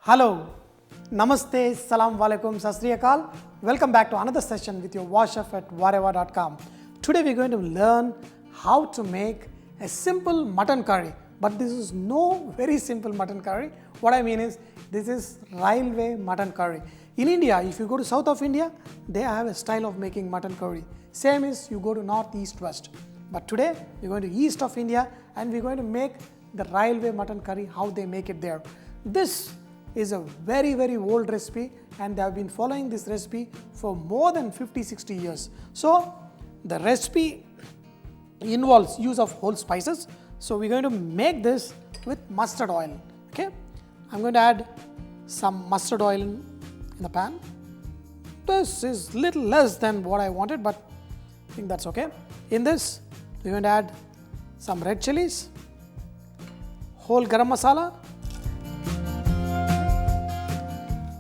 Hello, Namaste, Salam Walaikum, Sat Sri Akal. Welcome back to another session with your VahChef at VahRehVah.com. Today we're going to learn how to make a simple mutton curry. But this is no very simple mutton curry. What I mean is, this is railway mutton curry. In India, if you go to south of India, they have a style of making mutton curry. Same is you go to north, east, west. But today, we're going to east of India and we're going to make the railway mutton curry, how they make it there. This is a very, very old recipe and they have been following this recipe for more than 50-60 years. So, the recipe involves use of whole spices. So, we're going to make this with mustard oil. Okay, I'm going to add some mustard oil in the pan. This is little less than what I wanted, but I think that's okay. In this, we're going to add some red chilies, whole garam masala.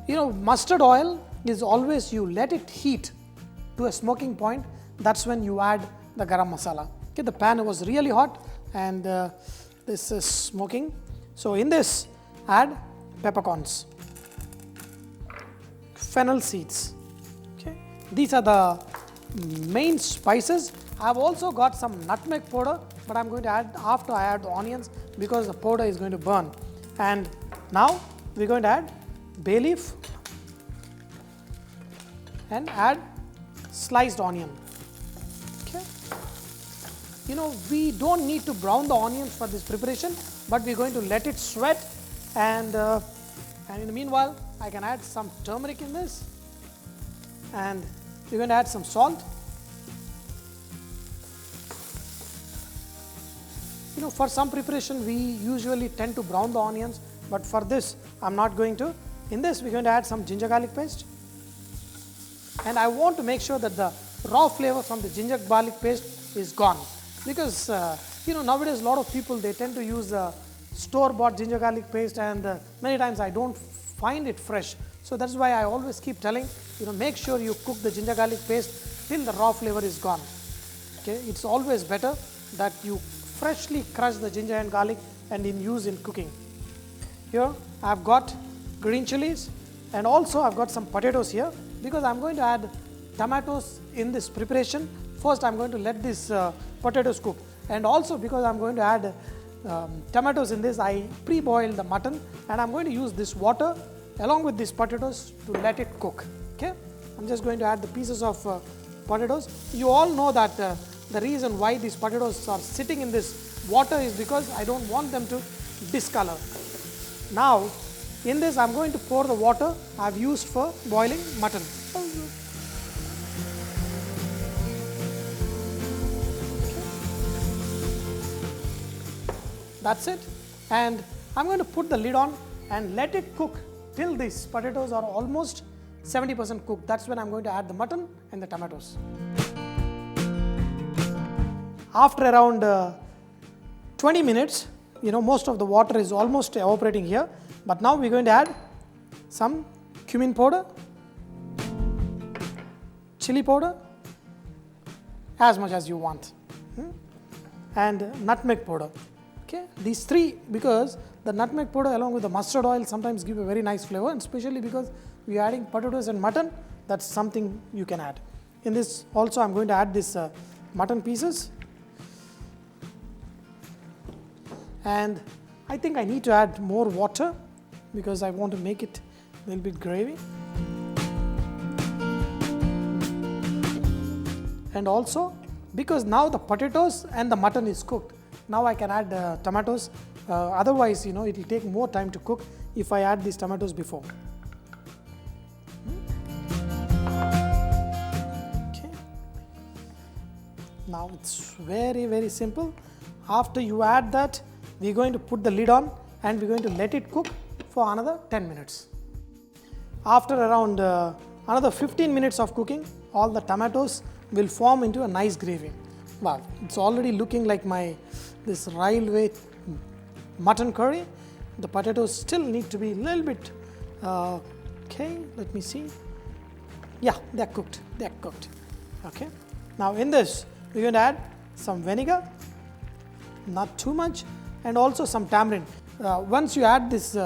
You know, mustard oil is always you let it heat to a smoking point. That's when you add the garam masala. Okay, the pan was really hot and this is smoking. So in this, add peppercorns, fennel seeds. Okay, these are the main spices. I've also got some nutmeg powder, but I'm going to add after I add the onions because the powder is going to burn. And now we're going to add bay leaf and add sliced onion. Okay, you know, we don't need to brown the onions for this preparation, but we're going to let it sweat, and in the meanwhile I can add some turmeric in this, and we're going to add some salt. You know, for some preparation we usually tend to brown the onions, but for this I'm not going to. In this, we're going to add some ginger garlic paste, and I want to make sure that the raw flavor from the ginger garlic paste is gone, because you know, nowadays a lot of people, they tend to use store-bought ginger garlic paste, and many times I don't find it fresh. So that's why I always keep telling, you know, make sure you cook the ginger garlic paste till the raw flavor is gone. Okay, it's always better that you freshly crush the ginger and garlic and use in cooking. Here I've got green chilies, and also I've got some potatoes here because I'm going to add tomatoes in this preparation. First I'm going to let this potatoes cook, and also because I'm going to add tomatoes in this, I pre-boiled the mutton and I'm going to use this water along with these potatoes to let it cook. Okay, I'm just going to add the pieces of potatoes. You all know that the reason why these potatoes are sitting in this water is because I don't want them to discolor. Now in this, I'm going to pour the water I've used for boiling mutton. That's it. And I'm going to put the lid on and let it cook till these potatoes are almost 70% cooked. That's when I'm going to add the mutton and the tomatoes. After around 20 minutes, you know, most of the water is almost evaporating here. But now we're going to add some cumin powder, chili powder, as much as you want, and nutmeg powder. Okay, these three, because the nutmeg powder along with the mustard oil sometimes give a very nice flavor, and especially because we are adding potatoes and mutton, that's something you can add. In this also I'm going to add this mutton pieces, and I think I need to add more water because I want to make it a little bit gravy. And also because now the potatoes and the mutton is cooked, now I can add tomatoes. Otherwise, you know, it will take more time to cook if I add these tomatoes before. Okay. Now it's very, very simple. After you add that, we're going to put the lid on and we're going to let it cook for another 10 minutes. After around another 15 minutes of cooking, all the tomatoes will form into a nice gravy. Wow, it's already looking like this railway mutton curry. The potatoes still need to be a little bit, okay, let me see. Yeah, they're cooked, Okay, now in this, we're going to add some vinegar, not too much, and also some tamarind. Once you add this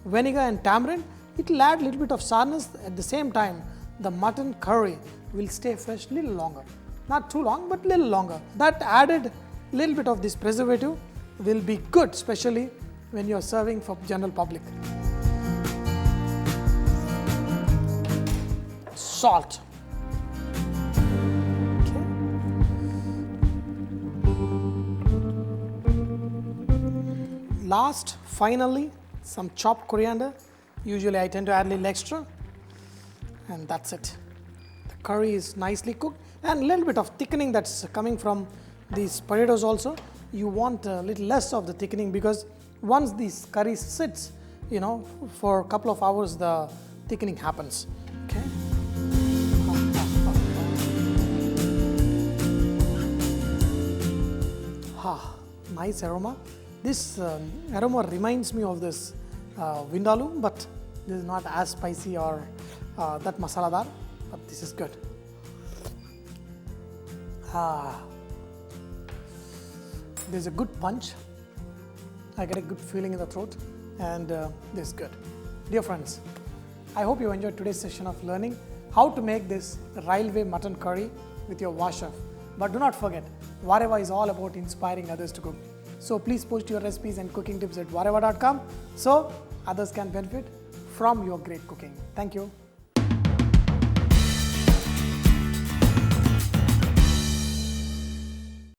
vinegar and tamarind, it will add a little bit of sourness. At the same time, the mutton curry will stay fresh little longer. Not too long, but little longer. That added little bit of this preservative will be good, especially when you are serving for general public. Salt. Okay. Last, finally, some chopped coriander. Usually I tend to add a little extra, and that's it. The curry is nicely cooked, and a little bit of thickening that's coming from these potatoes also. You want a little less of the thickening, because once this curry sits, for a couple of hours the thickening happens. Okay. Nice aroma. This aroma reminds me of this vindaloo, but this is not as spicy or that masala dar, but this is good. There's a good punch. I get a good feeling in the throat, and this is good. Dear friends, I hope you enjoyed today's session of learning how to make this RehVah mutton curry with your VahChef. But do not forget, VahRehVah is all about inspiring others to cook. So please post your recipes and cooking tips at vahrehvah.com so others can benefit from your great cooking. Thank you.